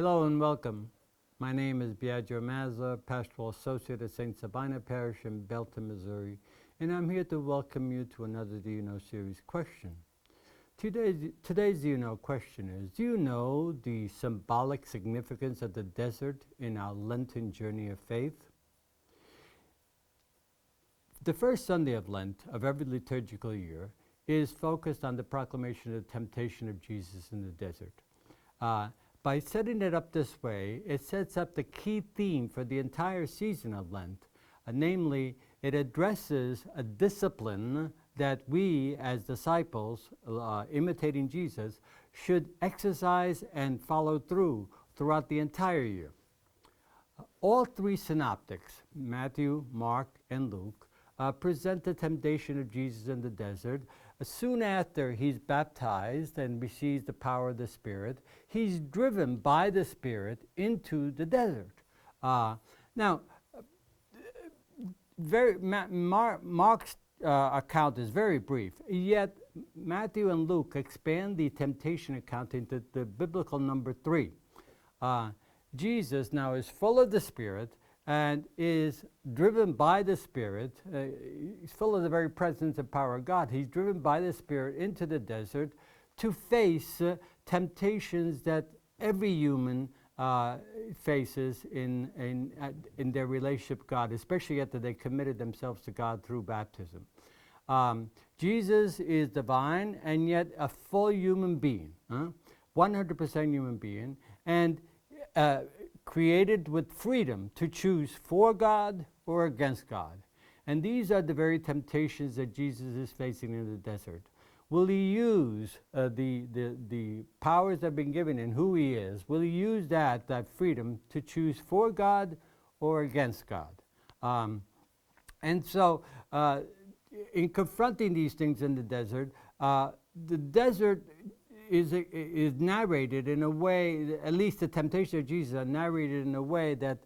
Hello and welcome. My name is Biagio Mazza, Pastoral Associate at St. Sabina Parish in Belton, Missouri, and I'm here to welcome you to another Do You Know series question. Today's Do You Know question is, do you know the symbolic significance of the desert in our Lenten journey of faith? The first Sunday of Lent of every liturgical year is focused on the proclamation of the temptation of Jesus in the desert. By setting it up this way, it sets up the key theme for the entire season of Lent. Namely, it addresses a discipline that we as disciples, imitating Jesus, should exercise and follow throughout the entire year. All three synoptics, Matthew, Mark, and Luke, present the temptation of Jesus in the desert. Soon after he's baptized and receives the power of the Spirit, he's driven by the Spirit into the desert. Mark's account is very brief, yet Matthew and Luke expand the temptation account into the biblical number 3. Jesus now is full of the Spirit and is driven by the Spirit. He's full of the very presence and power of God. He's driven by the Spirit into the desert to face temptations that every human faces in their relationship with God, especially after they committed themselves to God through baptism. Jesus is divine and yet a full human being, 100% human being, and created with freedom to choose for God or against God. And these are the very temptations that Jesus is facing in the desert. Will he use the powers that have been given and who he is? Will he use that freedom to choose for God or against God? And so in confronting these things in the desert is narrated in a way, at least the temptation of Jesus are narrated in a way that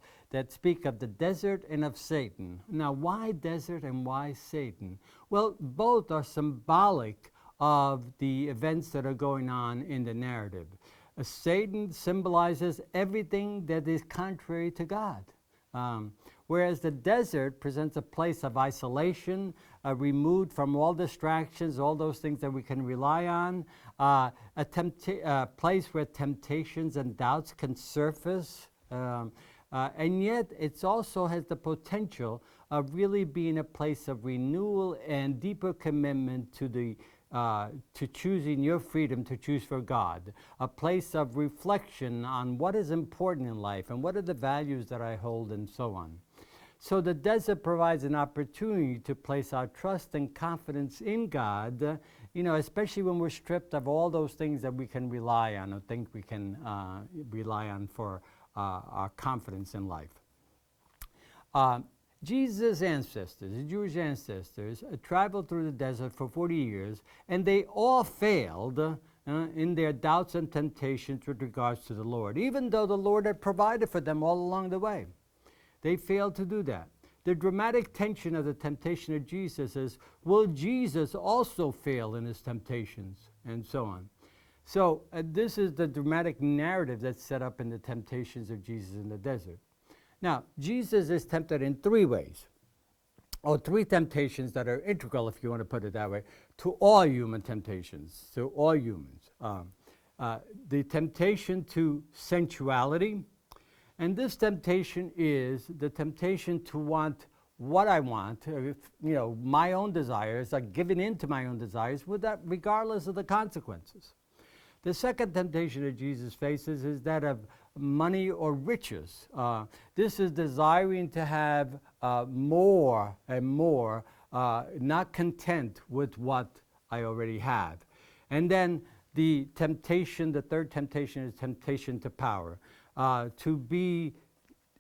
speak of the desert and of Satan. Now, why desert and why Satan? Well, both are symbolic of the events that are going on in the narrative. Satan symbolizes everything that is contrary to God. Whereas the desert presents a place of isolation, removed from all distractions, all those things that we can rely on, a place where temptations and doubts can surface, and yet it also has the potential of really being a place of renewal and deeper commitment to choosing your freedom to choose for God, a place of reflection on what is important in life and what are the values that I hold and so on. So the desert provides an opportunity to place our trust and confidence in God, especially when we're stripped of all those things that we can rely on or think we can rely on for our confidence in life. Jesus' ancestors, the Jewish ancestors, traveled through the desert for 40 years, and they all failed in their doubts and temptations with regards to the Lord, even though the Lord had provided for them all along the way. They failed to do that. The dramatic tension of the temptation of Jesus is, will Jesus also fail in his temptations? And so on. So this is the dramatic narrative that's set up in the temptations of Jesus in the desert. Now, Jesus is tempted in 3 ways, or 3 temptations that are integral, if you want to put it that way, to all human temptations, to all humans. The temptation to sensuality, and this temptation is the temptation to want what I want, my own desires, like giving in to my own desires, regardless of the consequences. The second temptation that Jesus faces is that of money or riches. This is desiring to have more and more, not content with what I already have. And then the third temptation is temptation to power, to be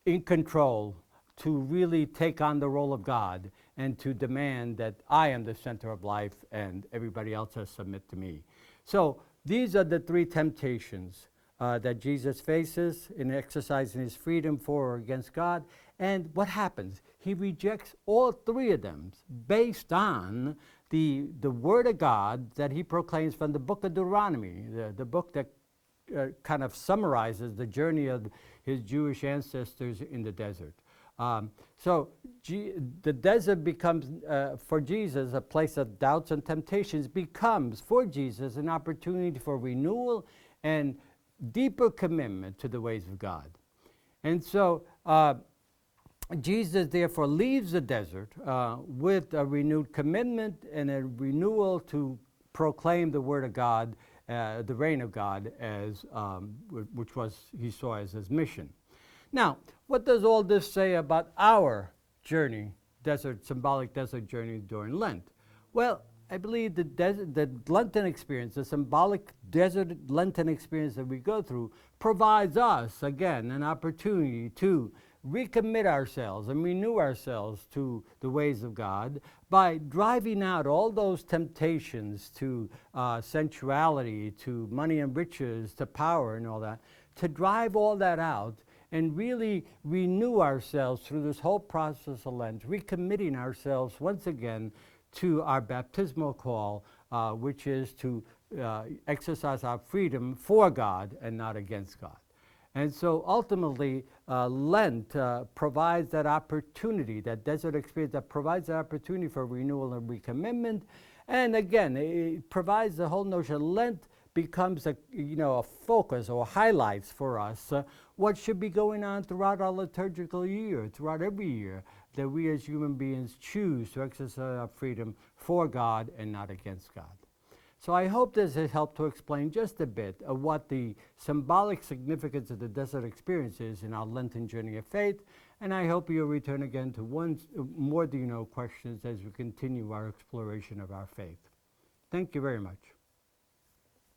in control, to really take on the role of God and to demand that I am the center of life and everybody else has to submit to me. So these are the 3 temptations that Jesus faces in exercising his freedom for or against God. And what happens? He rejects all 3 of them based on the Word of God that he proclaims from the book of Deuteronomy, the book that kind of summarizes the journey of his Jewish ancestors in the desert. The desert becomes, for Jesus, a place of doubts and temptations, becomes for Jesus an opportunity for renewal and deeper commitment to the ways of God. And so Jesus therefore leaves the desert with a renewed commitment and a renewal to proclaim the word of God, the reign of God, as which was he saw as his mission. Now, what does all this say about our journey, symbolic desert journey during Lent? Well, I believe the Lenten experience, the symbolic desert Lenten experience that we go through, provides us, again, an opportunity to recommit ourselves and renew ourselves to the ways of God by driving out all those temptations to sensuality, to money and riches, to power and all that, to drive all that out and really renew ourselves through this whole process of Lent, recommitting ourselves once again to our baptismal call, which is to exercise our freedom for God and not against God. And so ultimately, Lent provides that opportunity, that desert experience that provides that opportunity for renewal and recommitment. And again, it provides the whole notion. Lent becomes a focus or highlights for us what should be going on throughout our liturgical year, throughout every year, that we as human beings choose to exercise our freedom for God and not against God. So I hope this has helped to explain just a bit of what the symbolic significance of the desert experience is in our Lenten journey of faith, and I hope you'll return again to more questions as we continue our exploration of our faith. Thank you very much.